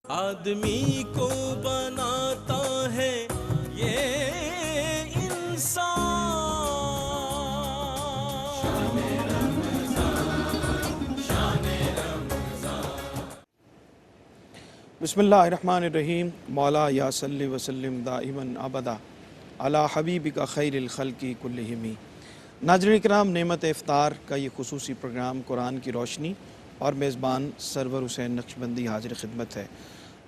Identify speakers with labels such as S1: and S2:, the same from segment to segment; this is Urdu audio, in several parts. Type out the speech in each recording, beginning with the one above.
S1: آدمی کو بناتا ہے یہ انسان.
S2: بسم اللہ الرحمن الرحیم. مولا یا صلی وسلم دائما ابدا علی حبیبک خیر الخلق کلہم. ناظرین کرام، نعمت افطار کا یہ خصوصی پروگرام قرآن کی روشنی اور میزبان سرور حسین نقشبندی حاضر خدمت ہے.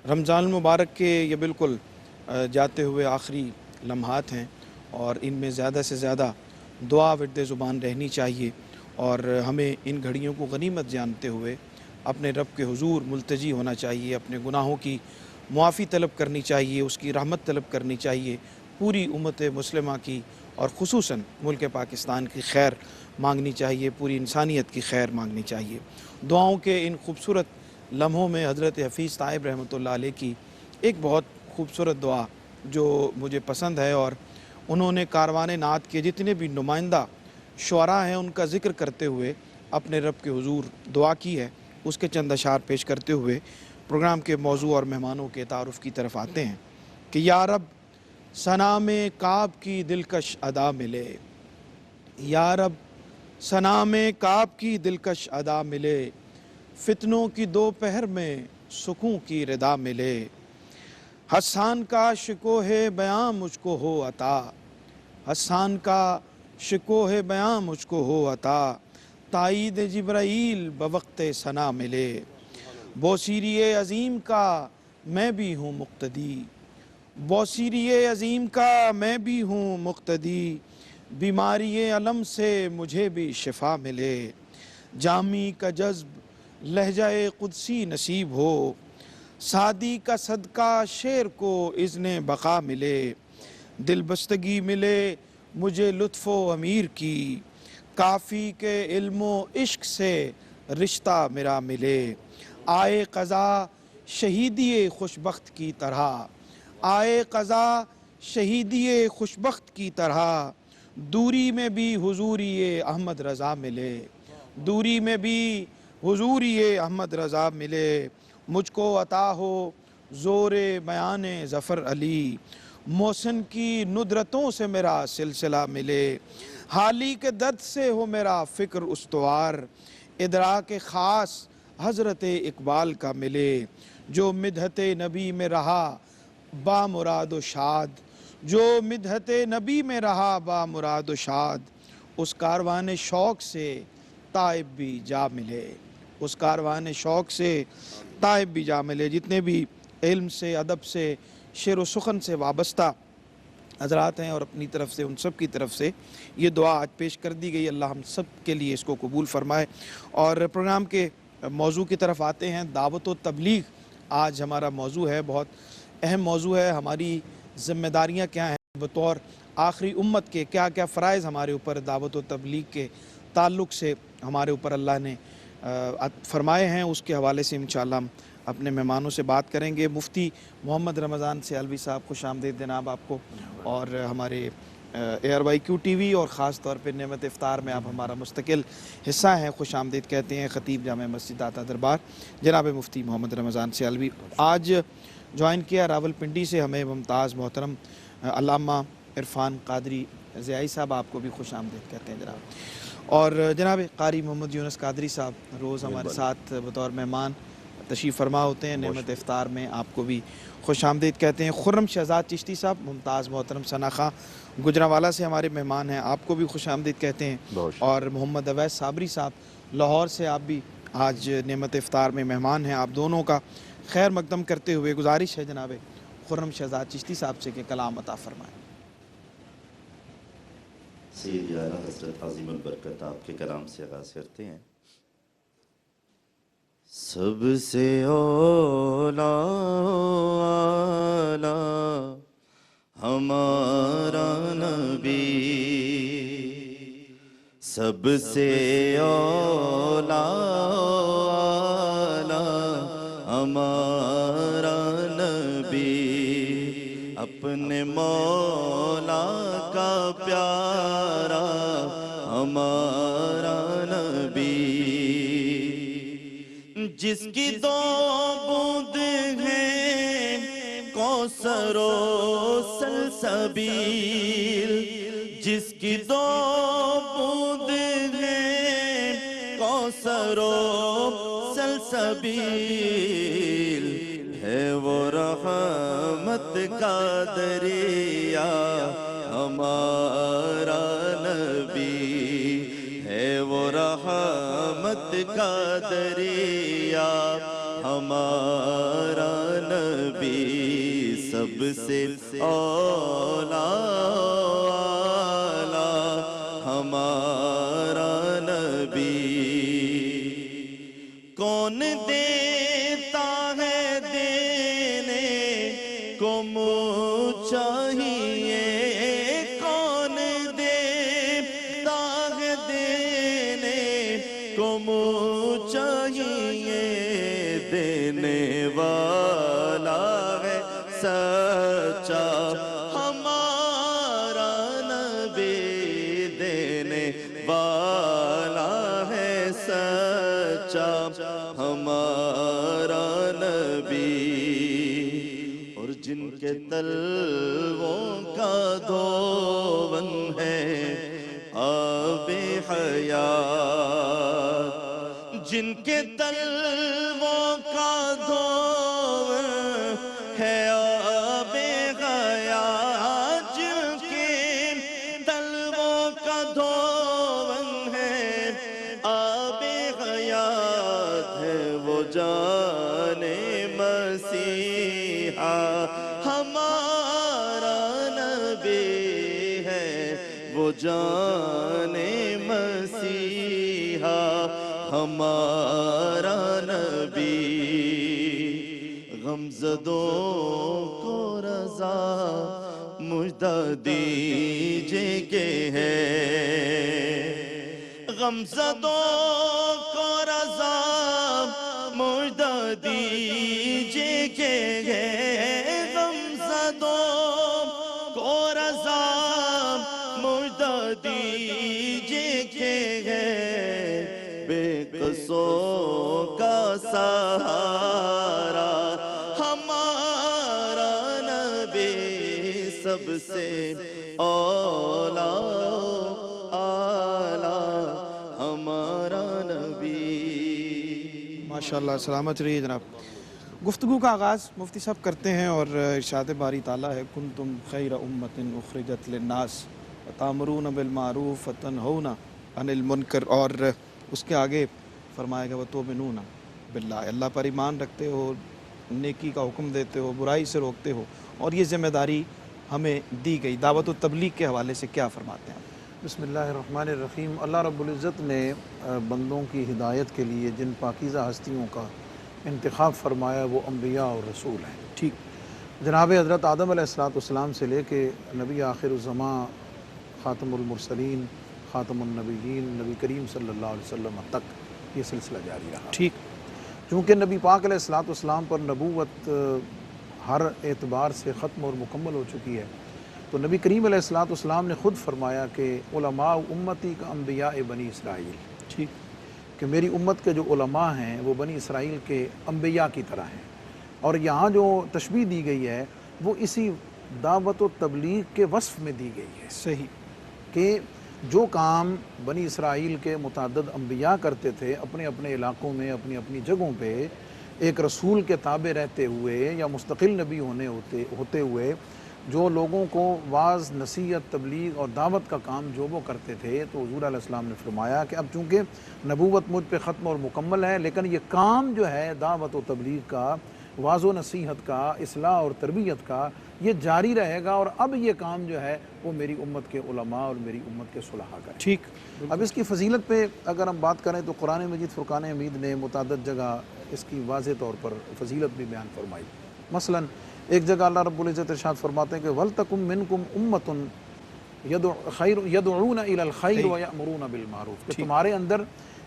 S2: رمضان المبارک کے یہ بالکل جاتے ہوئے آخری لمحات ہیں اور ان میں زیادہ سے زیادہ دعا ورد زبان رہنی چاہیے اور ہمیں ان گھڑیوں کو غنیمت جانتے ہوئے اپنے رب کے حضور ملتجی ہونا چاہیے، اپنے گناہوں کی معافی طلب کرنی چاہیے، اس کی رحمت طلب کرنی چاہیے، پوری امت مسلمہ کی اور خصوصاً ملک پاکستان کی خیر مانگنی چاہیے، پوری انسانیت کی خیر مانگنی چاہیے. دعاؤں کے ان خوبصورت لمحوں میں حضرت حفیظ طائب رحمۃ اللہ علیہ کی ایک بہت خوبصورت دعا جو مجھے پسند ہے، اور انہوں نے کاروان نعت کے جتنے بھی نمائندہ شعراء ہیں ان کا ذکر کرتے ہوئے اپنے رب کے حضور دعا کی ہے. اس کے چند اشعار پیش کرتے ہوئے پروگرام کے موضوع اور مہمانوں کے تعارف کی طرف آتے ہیں کہ یا رب ثنا میں کعب کی دلکش ادا ملے، یا رب ثنا میں کعب کی دلکش ادا ملے، فتنوں کی دوپہر میں سکون کی ردا ملے، حسان کا شکوہ بیاں مجھ کو ہو عطا، حسان کا شکوہ بیاں مجھ کو ہو عطا، تائید جبرائیل بوقت ثنا ملے، بوسیری عظیم کا میں بھی ہوں مقتدی، بوسیری عظیم کا میں بھی ہوں مقتدی، بیماری علم سے مجھے بھی شفا ملے، جامی کا جذب لہجہ قدسی نصیب ہو، سعدی کا صدقہ شعر کو اذن بقا ملے، دل بستگی ملے مجھے لطف و امیر کی، کافی کے علم و عشق سے رشتہ میرا ملے، آئے قضا شہیدی خوشبخت کی طرح، آئے قضا شہیدی خوشبخت کی طرح، دوری میں بھی حضوری احمد رضا ملے، دوری میں بھی حضوری احمد رضا ملے، مجھ کو عطا ہو زور بیان ظفر علی، محسن کی ندرتوں سے میرا سلسلہ ملے، حالی کے درد سے ہو میرا فکر استوار، ادراک خاص حضرت اقبال کا ملے، جو مدحت نبی میں رہا با مراد و شاد، جو مدحت نبی میں رہا با مراد و شاد، اس کاروان شوق سے تائب بھی جا ملے، اس کاروان شوق سے تائب بھی جا ملے. جتنے بھی علم سے، ادب سے، شعر و سخن سے وابستہ حضرات ہیں اور اپنی طرف سے ان سب کی طرف سے یہ دعا آج پیش کر دی گئی. اللہ ہم سب کے لیے اس کو قبول فرمائے. اور پروگرام کے موضوع کی طرف آتے ہیں. دعوت و تبلیغ آج ہمارا موضوع ہے، بہت اہم موضوع ہے. ہماری ذمہ داریاں کیا ہیں بطور آخری امت کے، کیا کیا فرائض ہمارے اوپر دعوت و تبلیغ کے تعلق سے ہمارے اوپر اللہ نے فرمائے ہیں، اس کے حوالے سے انشاءاللہ ہم اپنے مہمانوں سے بات کریں گے. مفتی محمد رمضان سیالوی صاحب، خوش آمدید جناب آپ کو. اور ہمارے ARYQ TV اور خاص طور پہ نعمت افطار میں آپ ہمارا مستقل حصہ ہیں، خوش آمدید کہتے ہیں خطیب جامع مسجد داتا دربار جناب مفتی محمد رمضان سیالوی. آج جوائن کیا راول پنڈی سے ہمیں ممتاز محترم علامہ عرفان قادری ضیائی صاحب، آپ کو بھی خوش آمدید کہتے ہیں جناب. اور جناب قاری محمد یونس قادری صاحب روز ہمارے ساتھ بطور مہمان تشریف فرما ہوتے ہیں نعمت افطار میں، آپ کو بھی خوش آمدید کہتے ہیں. خرم شہزاد چشتی صاحب ممتاز محترم ثنا خاں گجرانوالہ سے ہمارے مہمان ہیں، آپ کو بھی خوش آمدید کہتے ہیں. اور محمد اویس صابری صاحب لاہور سے، آپ بھی آج نعمت افطار میں مہمان ہیں. آپ دونوں کا خیر مقدم کرتے ہوئے گزارش ہے جناب خرم شہزاد چشتی صاحب سے کہ کلام عطا فرمائیں.
S3: سید اعلیٰ حضرت عظیم البرکت آپ کے کلام سے آغاز کرتے ہیں. سب سے اولا ہمارا نبی، سب سے اولا ہمارا نبی، اپنے مولا کا پیارا ہمارا نبی، جس کی دو بوند ہیں کوثر و سلسبیل جس کی دو بوند ہیں کوثر و سلسبیل ہے وہ رحمت کا دریا ہمارا نبی ہے وہ رحمت کا دریا ہمارا نبی سب سے اولا ہمارا نبی کون دیتا ہے دینے کو منہ چاہیے کون دیتا ہے دینے کو منہ چاہیے دینے والا ہے سچا ہمارا نبی دینے والا ہے سچا ہمارا نبی اور جن کے تلووں کا دھون ہے آب حیات جن کے تلووں کا دھون ہے آب حیات جن کے تلووں کا دھون ہے آب حیات ہے وہ جان مسیحا ہمارا نبی ہے وہ جان مسیحا ہمارا نبی غمزدوں کو رضا مجدہ دیجے کہ ہے غمزدوں کو رضا مجدہ دیجے کہ ہے غمزدوں کو رضا مجدہ دیجے کہ ہے بے قصوں کا سہارا ہمارا نبی سب سے اولا اعلیٰ ہمارا نبی
S2: ماشاءاللہ سلامت رہیے جناب۔ گفتگو کا آغاز مفتی صاحب کرتے ہیں اور ارشاد باری تعالیٰ ہے کنتم خیر امت اخرجت للناس تأمرون بالمعروف وتنہون عن المنکر، اور اس کے آگے فرمایا گیا وتؤمنون باللہ، اللہ پر ایمان رکھتے ہو، نیکی کا حکم دیتے ہو، برائی سے روکتے ہو، اور یہ ذمہ داری ہمیں دی گئی۔ دعوت و تبلیغ کے حوالے سے کیا فرماتے ہیں؟
S4: بسم اللہ الرحمن الرحیم۔ اللہ رب العزت نے بندوں کی ہدایت کے لیے جن پاکیزہ ہستیوں کا انتخاب فرمایا وہ انبیاء اور رسول ہیں۔
S2: ٹھیک،
S4: جناب حضرت آدم علیہ السلام سے لے کے نبی آخر الزماں خاتم المرسلین خاتم النبیین نبی کریم صلی اللہ علیہ وسلم تک یہ سلسلہ جاری رہا۔
S2: ٹھیک،
S4: چونکہ نبی پاک علیہ السلام پر نبوت ہر اعتبار سے ختم اور مکمل ہو چکی ہے، تو نبی کریم علیہ السلام نے خود فرمایا کہ علماء امتی کا انبیاء بنی اسرائیل،
S2: ٹھیک،
S4: کہ میری امت کے جو علماء ہیں وہ بنی اسرائیل کے انبیاء کی طرح ہیں۔ اور یہاں جو تشبیہ دی گئی ہے وہ اسی دعوت و تبلیغ کے وصف میں دی گئی ہے،
S2: صحیح،
S4: کہ جو کام بنی اسرائیل کے متعدد انبیاء کرتے تھے اپنے اپنے علاقوں میں اپنی اپنی جگہوں پہ ایک رسول کے تابع رہتے ہوئے یا مستقل نبی ہوتے ہوئے جو لوگوں کو واعظ، نصیحت، تبلیغ اور دعوت کا کام جو وہ کرتے تھے، تو حضور علیہ السلام نے فرمایا کہ اب چونکہ نبوت مجھ پہ ختم اور مکمل ہے، لیکن یہ کام جو ہے دعوت و تبلیغ کا، واعظ و نصیحت کا، اصلاح اور تربیت کا، یہ جاری رہے گا، اور اب یہ کام جو ہے وہ میری امت کے علماء اور میری امت کے صلحاء کا ہے۔
S2: ٹھیک،
S4: اب اس کی فضیلت پہ اگر ہم بات کریں تو قرآن مجید فرقان حمید نے متعدد جگہ اس کی واضح طور پر فضیلت بھی بیان فرمائی۔ مثلا ایک جگہ اللہ رب العزت ارشاد فرماتے ہیں کہ وَلْتَكُمْ مِنْكُمْ أُمَّةٌ يَدْعُونَ إِلَى الْخَيْرِ وَيَأْمُرُونَ بِالْمَعْرُوفِ، کہ تمہارے اندر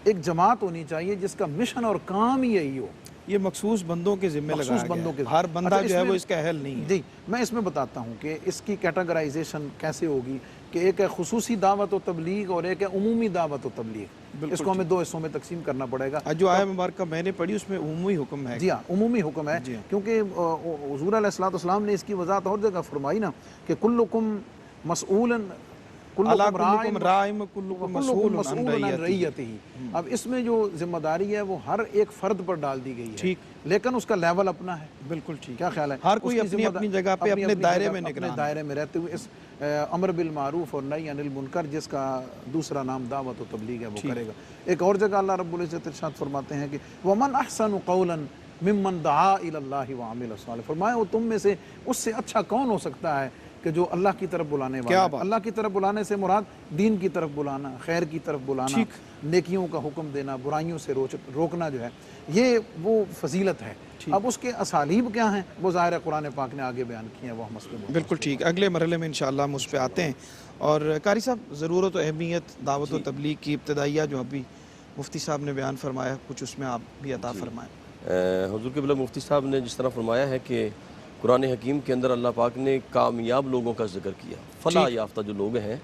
S4: ایک جماعت ہونی چاہیے جس کا مشن اور کام ہی یہی ہو۔
S2: یہ مخصوص بندوں کے ذمہ لگایا
S4: مخصوص بندوں کے
S2: گیا ہے، ہر بندہ جو ہے وہ اس کا اہل نہیں ہے۔
S4: جی، میں اس میں بتاتا ہوں کہ اس کی کیٹاگرائزیشن کیسے ہوگی کہ ایک ہے خصوصی دعوت و تبلیغ اور ایک ہے عمومی دعوت و تبلیغ. اس کو ہمیں دو حصوں میں تقسیم کرنا پڑے گا.
S2: جو آیت مبارکہ میں نے پڑھی اس میں عمومی حکم ہے.
S4: جی ہاں عمومی حکم ہے, کیونکہ حضور علیہ الصلوۃ والسلام نے اس کی وضاحت اور جگہ فرمائی نا کہ کلکم مسئول
S2: کلکم راعٍ کلکم مسئول عن رعیتہ.
S4: اب اس میں جو ذمہ داری ہے وہ ہر ایک فرد پر ڈال دی گئی ہے, لیکن اس کا لیول اپنا ہے.
S2: بالکل ٹھیک.
S4: کیا خیال ہے؟
S2: ہر کوئی اپنی اپنی جگہ پہ اپنے دائرے میں
S4: اپنے دائرے میں رہتے ہوئے اس امر بالمعروف اور نہی عن المنکر, جس کا دوسرا نام دعوت و تبلیغ ہے, وہ کرے گا. ایک اور جگہ اللہ رب العزت ارشاد فرماتے ہیں کہ ومن احسن قولا ممن دعا الی اللہ وعمل صالحا. فرمایا وہ تم میں سے اس سے اچھا کون ہو سکتا ہے کہ جو اللہ کی طرف بلانے والا ہے. اللہ کی طرف بلانے سے مراد دین کی طرف بلانا, خیر کی طرف بلانا, نیکیوں کا حکم دینا, برائیوں سے روکنا جو ہے, یہ وہ فضیلت ہے. اب اس کے اسالیب کیا ہیں وہ ظاہر قرآن پاک نے آگے بیان کیے ہیں, وہ ہم اس پہ
S2: بالکل ٹھیک. اگلے مرحلے میں انشاءاللہ ہم اس پہ آتے ہیں. اور قاری صاحب ضرورت و اہمیت دعوت و تبلیغ کی ابتدائیہ جو ابھی مفتی صاحب نے بیان فرمایا, کچھ اس میں آپ بھی عطا فرمائیں.
S5: حضور قبلہ مفتی صاحب نے جس طرح فرمایا ہے کہ قرآن حکیم کے اندر اللہ پاک نے کامیاب لوگوں کا ذکر کیا, فلاح یافتہ جو لوگ ہیں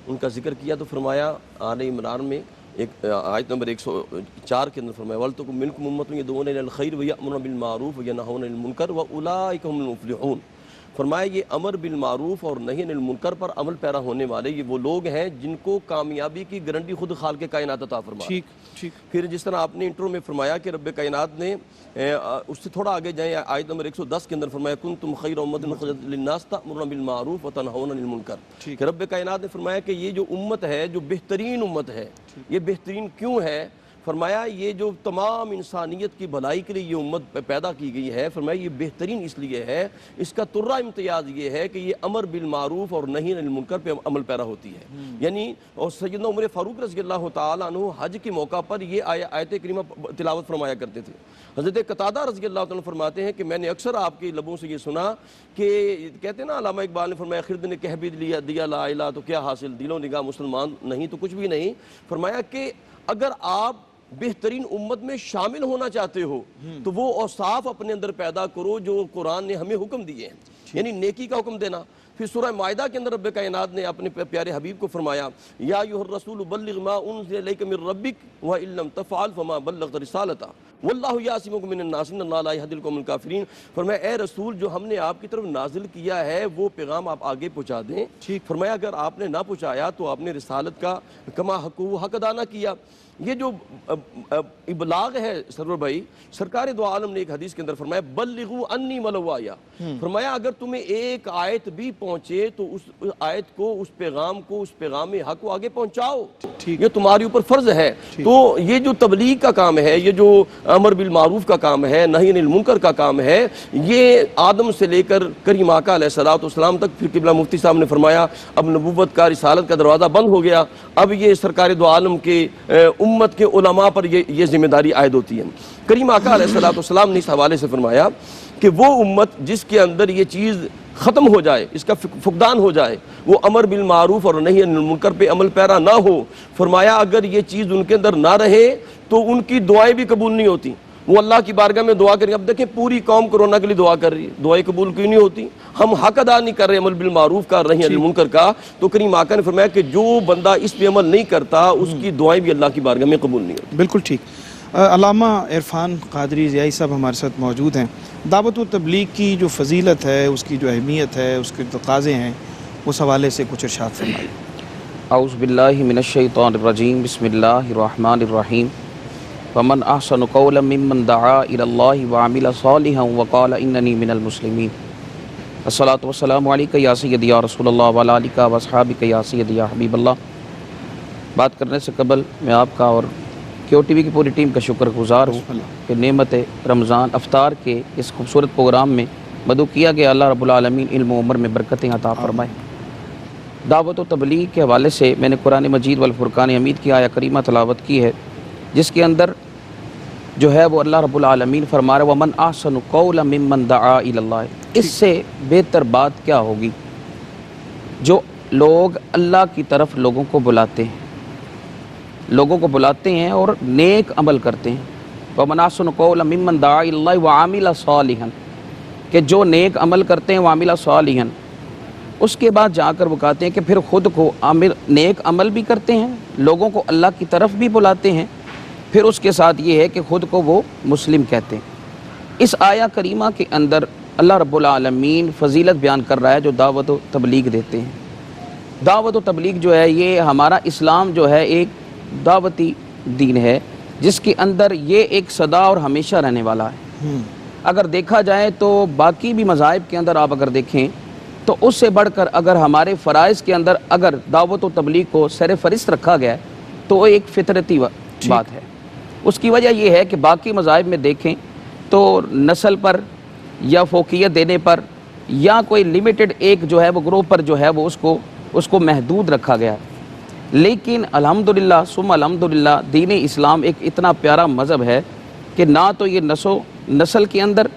S5: ان کا ذکر کیا, تو فرمایا آل عمران میں ایک آیت نمبر 104 کے اندر فرمایا وَلْتَكُن مِّنكُمْ أُمَّةٌ يَدْعُونَ إِلَى الْخَيْرِ وَيَأْمُرُونَ بِالْمَعْرُوفِ وَيَنْهَوْنَ عَنِ الْمُنكَرِ وَأُولَٰئِكَ هُمُ الْمُفْلِحُونَ. فرمایا یہ امر بالمعروف اور نہی عن المنکر پر عمل پیرا ہونے والے یہ وہ لوگ ہیں جن کو کامیابی کی گارنٹی خود خالق کائنات عطا فرمایا. پھر جس طرح آپ نے انٹرو میں فرمایا کہ رب کائنات نے اس سے تھوڑا آگے جائیں, آیت نمبر 110 کے اندر فرمایا کنتم خیر امۃ اخرجت للناس تأمرون بالمعروف وتنہون عن المنکر. کہ رب کائنات نے فرمایا کہ یہ جو امت ہے جو بہترین امت ہے, یہ بہترین کیوں ہے؟ فرمایا یہ جو تمام انسانیت کی بھلائی کے لیے یہ امت پیدا کی گئی ہے, فرمایا یہ بہترین اس لیے ہے, اس کا ترہ امتیاز یہ ہے کہ یہ امر بالمعروف اور نہی عن المنکر پہ عمل پیرا ہوتی ہے. یعنی اور سیدنا عمر فاروق رضی اللہ تعالیٰ عنہ حج کے موقع پر یہ آیت کریمہ تلاوت فرمایا کرتے تھے. حضرت قتادہ رضی اللہ عنہ فرماتے ہیں کہ میں نے اکثر آپ کے لبوں سے یہ سنا کہ کہتے ہیں نا علامہ اقبال نے فرمایا خرد نے کہہ بھی دیا لا الہ تو کیا حاصل, دل و نگاہ مسلمان نہیں تو کچھ بھی نہیں. فرمایا کہ اگر آپ بہترین امت میں شامل ہونا چاہتے ہو تو وہ اوصاف اپنے اندر پیدا کرو جو قرآن نے ہمیں حکم دیے ہیں, یعنی نیکی کا حکم دینا. پھر سورہ مائدہ کے اندر رب کائنات نے اپنے پیارے حبیب کو فرمایا یا ایھا الرسول بلغ ما انزل الیک من ربک وان لم تفعل فما بلغت رسالتہ واللہ یعصمک من الناس ان اللہ لا یہدی القوم الکافرین. فرمایا اے رسول جو ہم نے آپ کی طرف نازل کیا ہے وہ پیغام آپ آگے پہنچا دیں. فرمایا اگر آپ نے نہ پہنچایا تو آپ نے رسالت کا کما حق ادا نہ کیا. یہ جو ابلاغ ہے سرور بھائی, سرکار دو عالم نے ایک حدیث کے اندر فرمایا بلغوا انی ولو آیا. فرمایا اگر تمہیں ایک آیت بھی پہنچے تو اس آیت کو, اس پیغام کو, اس پیغام حق کو آگے پہنچاؤ, یہ تمہاری اوپر فرض ہے. تو یہ جو تبلیغ کا کام ہے, یہ جو امر بالمعروف کا کام ہے, نہی عن المنکر کا کام ہے, یہ آدم سے لے کر کریم آقا علیہ الصلوۃ والسلام تک. پھر قبلہ مفتی صاحب نے فرمایا اب نبوت کا رسالت کا دروازہ بند ہو گیا, اب یہ سرکار دو عالم کے امت کے علماء پر یہ ذمہ داری عائد ہوتی ہے. کریم آقا علیہ الصلوۃ والسلام نے اس حوالے سے فرمایا کہ وہ امت جس کے اندر یہ چیز ختم ہو جائے, اس کا فقدان ہو جائے, وہ امر بالمعروف اور نہی عن المنکر پہ عمل پیرا نہ ہو, فرمایا اگر یہ چیز ان کے اندر نہ رہے تو ان کی دعائیں بھی قبول نہیں ہوتی. وہ اللہ کی بارگاہ میں دعا کریں. اب دیکھیں پوری قوم کرونا کے لیے دعا کر رہی ہے, دعائیں قبول کیوں نہیں ہوتی؟ ہم حق ادا نہیں کر رہے عمل بالمعروف کا, نہی عن المنکر کا. تو کریم آقا نے فرمایا کہ جو بندہ اس پہ عمل نہیں کرتا اس کی دعائیں بھی اللہ کی بارگاہ میں قبول نہیں ہوتی.
S2: بالکل ٹھیک. علامہ عرفان قادری ضیائی صاحب ہمارے ساتھ موجود ہیں. دعوت و تبلیغ کی جو فضیلت ہے, اس کی جو اہمیت ہے, اس کے تقاضے ہیں, اس حوالے سے کچھ ارشاد فرمائیے.
S6: اعوذ باللہ من الشیطان الرجیم بسم اللہ الرحمن الرحیم ومن احسن قولا ممن دعا الی اللہ وعمل صالحا وقال اننی من المسلمین. الصلاۃ والسلام علیک یا سیدی یا رسول اللہ وعلی آلک واصحابک یا سیدی یا حبیب اللہ. بات کرنے سے قبل میں آپ کا اور کیو ٹی وی کی پوری ٹیم کا شکر گزار ہوں کہ نعمت رمضان افطار کے اس خوبصورت پروگرام میں مدعو کیا گیا اللہ رب العالمین علم و عمر میں برکتیں عطا فرمائے. دعوت و تبلیغ کے حوالے سے میں نے قرآن مجید والفرقان حمید کی آیہ کریمہ تلاوت کی ہے, جس کے اندر جو ہے وہ اللہ رب العالمین فرما رہا ہے وَمَنْ أَحْسَنُ قَوْلًا مِمَّنْ دَعَا إِلَى اللَّهِ. اس سے بہتر بات کیا ہوگی جو لوگ اللہ کی طرف لوگوں کو بلاتے ہیں, اور نیک عمل کرتے ہیں. وَمَنْ أَحْسَنُ قَوْلًا مِمَّنْ دَعَا إِلَى اللَّهِ وَعَمِلَ صَالِحًا, کہ جو نیک عمل کرتے ہیں وَعَمِلَ صَالِحًا, اس کے بعد جا کر وہ کہتے ہیں کہ پھر خود کو نیک عمل بھی کرتے ہیں، لوگوں کو اللہ کی طرف بھی بلاتے ہیں، پھر اس کے ساتھ یہ ہے کہ خود کو وہ مسلم کہتے ہیں۔ اس آیہ کریمہ کے اندر اللہ رب العالمین فضیلت بیان کر رہا ہے جو دعوت و تبلیغ دیتے ہیں۔ دعوت و تبلیغ جو ہے یہ ہمارا اسلام جو ہے ایک دعوتی دین ہے جس کے اندر یہ ایک سدا اور ہمیشہ رہنے والا ہے۔ اگر دیکھا جائے تو باقی بھی مذاہب کے اندر آپ اگر دیکھیں تو اس سے بڑھ کر اگر ہمارے فرائض کے اندر اگر دعوت و تبلیغ کو سر فہرست رکھا گیا ہے تو وہ ایک فطرتی بات ہے۔ اس کی وجہ یہ ہے کہ باقی مذاہب میں دیکھیں تو نسل پر یا فوقیت دینے پر یا کوئی لیمیٹڈ ایک جو ہے وہ گروہ پر جو ہے وہ اس کو محدود رکھا گیا ہے، لیکن الحمدللہ ثم الحمدللہ دین اسلام ایک اتنا پیارا مذہب ہے کہ نہ تو یہ نسل کے اندر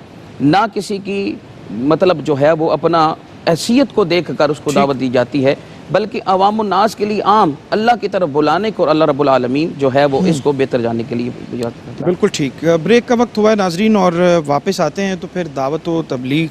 S6: نہ کسی کی مطلب جو ہے وہ اپنا حیثیت کو دیکھ کر اس کو دعوت دی جاتی ہے، بلکہ عوام الناس کے لیے عام اللہ کی طرف بلانے کو اور اللہ رب العالمین جو ہے وہ اس کو بہتر جانے کے لیے
S2: بالکل ٹھیک۔ بریک کا وقت ہوا ہے ناظرین، اور واپس آتے ہیں تو پھر دعوت و تبلیغ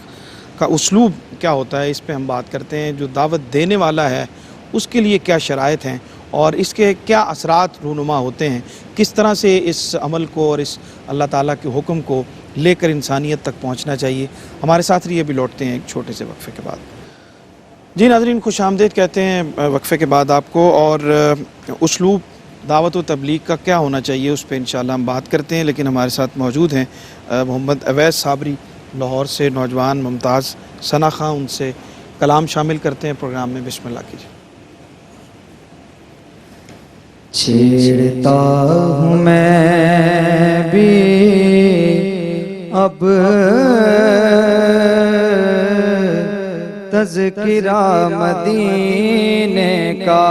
S2: کا اسلوب کیا ہوتا ہے اس پہ ہم بات کرتے ہیں۔ جو دعوت دینے والا ہے اس کے لیے کیا شرائط ہیں اور اس کے کیا اثرات رونما ہوتے ہیں، کس طرح سے اس عمل کو اور اس اللہ تعالیٰ کے حکم کو لے کر انسانیت تک پہنچنا چاہیے۔ ہمارے ساتھ رہیے، بھی لوٹتے ہیں ایک چھوٹے سے وقفے کے بعد۔ جی ناظرین، خوش آمدید کہتے ہیں وقفے کے بعد آپ کو، اور اسلوب دعوت و تبلیغ کا کیا ہونا چاہیے اس پہ انشاءاللہ ہم بات کرتے ہیں، لیکن ہمارے ساتھ موجود ہیں محمد اویس صابری لاہور سے، نوجوان ممتاز ثنا خاں، ان سے کلام شامل کرتے ہیں پروگرام میں۔ بسم اللہ کیجیے۔
S7: چھیڑتا ہوں میں بھی اب تذکرہ مدینے کا،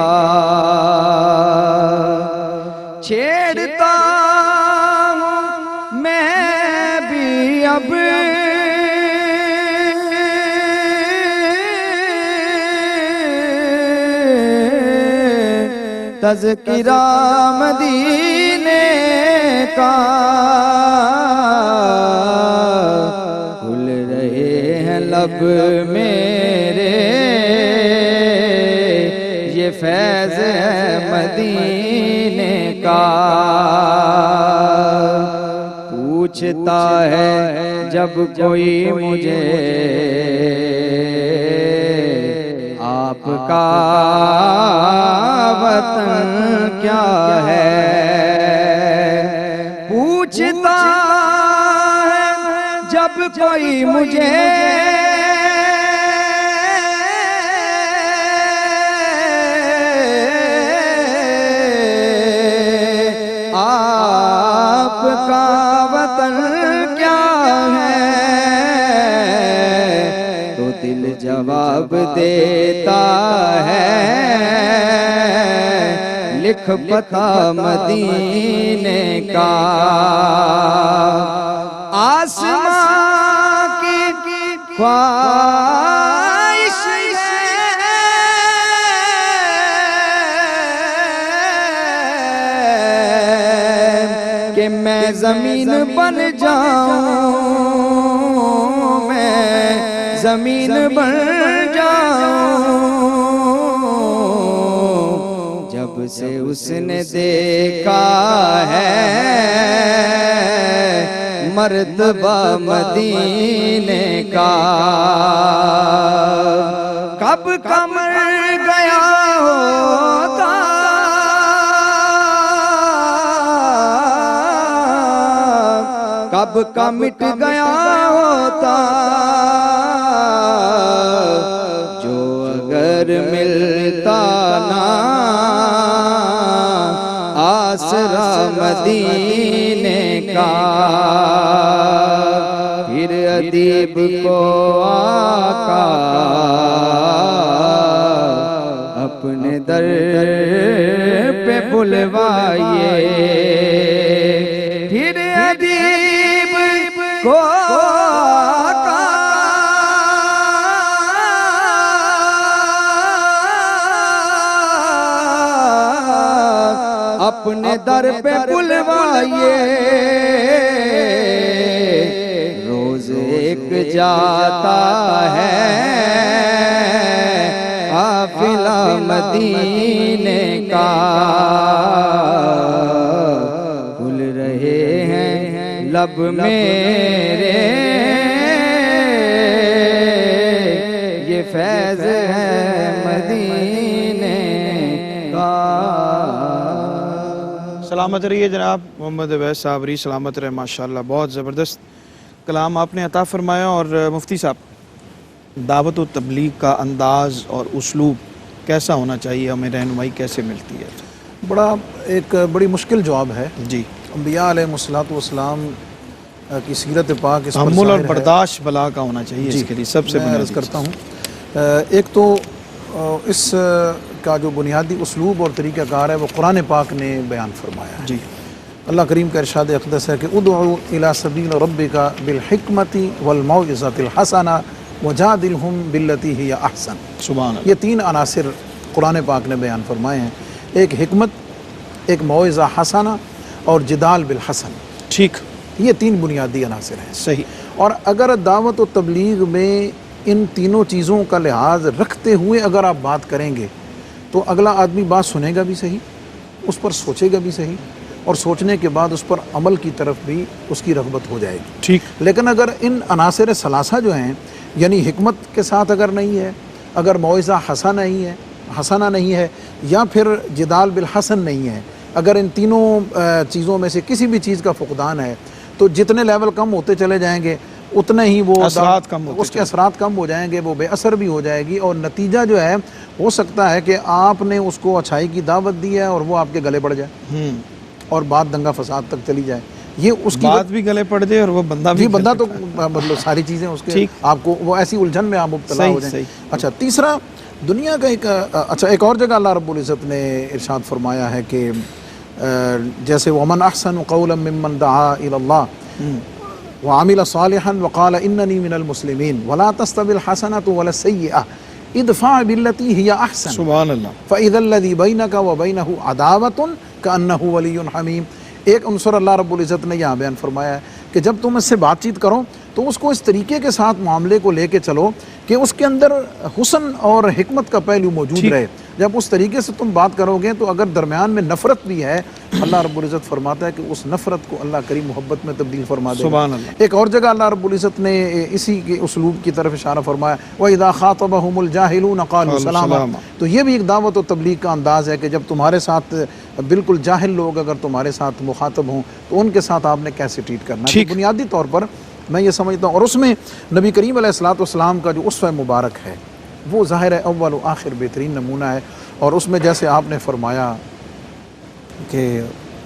S7: چھیڑتا ہوں میں بھی اب تذکرہ مدینے کا، کھل رہے ہیں لب میرے یہ فیض ہے مدینے کا، پوچھتا ہے جب کوئی مجھے آپ کا وطن کیا ہے، پوچھتا ہے جب کوئی مجھے آپ کا وطن کیا ہے، تو دل جواب دیتا ہے لکھ پتہ مدینے کا، آسمان کی خواہش ہے کہ میں زمین بن جاؤں، میں زمین بن جاؤں، جب سے اس نے دیکھا ہے مرتبہ مدینے کا، کب کمر گیا ہوتا کب کا مٹ گیا ہوتا، جو اگر ملتا نا آسرا مدینے کا، پھر ادیب کو آقا اپنے در پہ بلوائیے، پھر ادیب کو آقا اپنے در پہ بلوائیے، روز ایک جاتا ہے قافلہ مدینے کا کھل رہے ہیں لب میرے یہ فیض ہے مدینے کا.
S2: سلامت رہیے جناب محمد اویس صابری, سلامت رہے ماشاءاللہ. بہت زبردست کلام آپ نے عطا فرمایا. اور مفتی صاحب, دعوت و تبلیغ کا انداز اور اسلوب کیسا ہونا چاہیے, ہمیں رہنمائی کیسے ملتی ہے؟
S4: ایک بڑی مشکل جواب ہے.
S2: جی,
S4: انبیاء علیہ والسلام کی سیرت پاک اس پر
S2: تحمل اور
S4: ظاہر ہے.
S2: برداشت بلا کا ہونا چاہیے اس کے لیے سب سے
S4: میں
S2: بنیادی
S4: عرض کرتا ہوں, ایک تو اس کا جو بنیادی اسلوب اور طریقہ کار ہے وہ قرآن پاک نے بیان فرمایا ہے.
S2: جی,
S4: اللہ کریم کا ارشاد اقدس ہے کہ ادعو الی سبیل ربک بالحکمت والموعظۃ الحسنہ وجادلہم باللتی ہی احسن.
S2: سبحان اللہ.
S4: یہ تین عناصر قرآن پاک نے بیان فرمائے ہیں, ایک حکمت, ایک موعظہ حسنہ اور جدال بالحسن.
S2: ٹھیک,
S4: یہ تین بنیادی عناصر ہیں.
S2: صحیح.
S4: اور اگر دعوت و تبلیغ میں ان تینوں چیزوں کا لحاظ رکھتے ہوئے اگر آپ بات کریں گے تو اگلا آدمی بات سنے گا بھی صحیح, اس پر سوچے گا بھی صحیح, اور سوچنے کے بعد اس پر عمل کی طرف بھی اس کی رغبت ہو جائے گی.
S2: ٹھیک.
S4: لیکن اگر ان عناصر ثلاثہ جو ہیں, یعنی حکمت کے ساتھ اگر نہیں ہے, اگر موعظہ حسنہ نہیں ہے, یا پھر جدال بالحسن نہیں ہے, اگر ان تینوں چیزوں میں سے کسی بھی چیز کا فقدان ہے, تو جتنے لیول کم ہوتے چلے جائیں گے اتنے ہی وہ
S2: اثرات کم ہوتے
S4: اس کے اثرات کم ہو جائیں گے, وہ بے اثر بھی ہو جائے گی, اور نتیجہ جو ہے ہو سکتا ہے کہ آپ نے اس کو اچھائی کی دعوت دی ہے اور وہ آپ کے گلے پڑ جائے اور بات دنگا فساد تک چلی جائے. یہ اس کی
S2: بات بھی گلے پڑ جائے اور وہ بندہ بھی
S4: بندہ تو مطلب ساری چیزیں اس کے آپ کو وہ ایسی الجھن میں آپ مبتلا ہو جائیں. اچھا, تیسرا دنیا کا ایک اور جگہ اللہ رب العزت نے ارشاد فرمایا ہے کہ جیسے وَمَنْ أَحْسَنُ قَوْلًا مِّمَّنْ دَعَا إِلَى اللَّهِ وَعَمِلَ صَالِحًا وَقَالَ إِنَّنِي مِنَ الْمُسْلِمِينَ وَلَا تَسْتَوِي الْحَسَنَةُ وَلَا السَّيِّئَةُ ادْفَعْ بِالَّتِي هِيَ أَحْسَنُ
S2: سبحان اللہ.
S4: فَإِذَا الَّذِي بَيْنَكَ وَبَيْنَهُ عَدَاوَةٌ كَأَنَّهُ وَلِيٌّ حَمِيمٌ. ایک عنصر اللہ رب العزت نے یہاں بیان فرمایا ہے کہ جب تم اس سے بات چیت کرو تو اس کو اس طریقے کے ساتھ معاملے کو لے کے چلو کہ اس کے اندر حسن اور حکمت کا پہلو موجود رہے. جب اس طریقے سے تم بات کرو گے تو اگر درمیان میں نفرت بھی ہے, اللہ رب العزت فرماتا ہے کہ اس نفرت کو اللہ کریم محبت میں تبدیل فرما دے گا.
S2: سبحان اللہ.
S4: ایک اور جگہ اللہ رب العزت نے اسی کے اسلوب کی طرف اشارہ فرمایا وَإِذَا خَاطَبَهُمُ الْجَاهِلُونَ قَالُوا سَلَامًا. تو یہ بھی ایک دعوت و تبلیغ کا انداز ہے کہ جب تمہارے ساتھ بالکل جاہل لوگ اگر تمہارے ساتھ مخاطب ہوں تو ان کے ساتھ آپ نے کیسے ٹریٹ کرنا ہے. بنیادی طور پر میں یہ سمجھتا ہوں, اور اس میں نبی کریم علیہ الصلوۃ والسلام کا جو اسوہ مبارک ہے وہ ظاہر ہے اول و آخر بہترین نمونہ ہے. اور اس میں جیسے آپ نے فرمایا کہ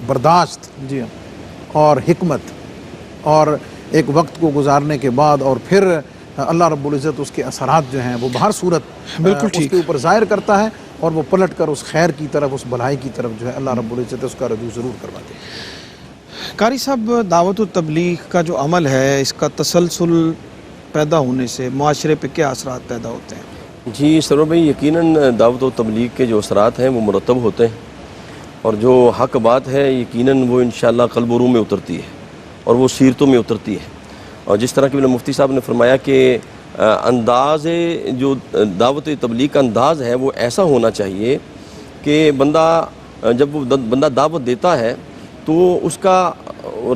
S4: برداشت
S2: جی
S4: اور حکمت اور ایک وقت کو گزارنے کے بعد اور پھر اللہ رب العزت اس کے اثرات جو ہیں وہ بہر صورت
S2: بالکل
S4: اس کے اوپر ظاہر کرتا ہے, اور وہ پلٹ کر اس خیر کی طرف, اس بھلائی کی طرف جو ہے اللہ رب العزت اس کا رجوع ضرور کرواتے ہیں.
S2: قاری صاحب, دعوت و تبلیغ کا جو عمل ہے اس کا تسلسل پیدا ہونے سے معاشرے پہ کیا اثرات پیدا ہوتے ہیں؟
S5: جی سرور بھائی, یقیناً دعوت و تبلیغ کے جو اثرات ہیں وہ مرتب ہوتے ہیں, اور جو حق بات ہے یقیناً وہ انشاءاللہ قلب و روح میں اترتی ہے اور وہ سیرتوں میں اترتی ہے. اور جس طرح کہ مفتی صاحب نے فرمایا کہ انداز جو دعوت تبلیغ کا انداز ہے وہ ایسا ہونا چاہیے کہ جب وہ بندہ دعوت دیتا ہے تو اس کا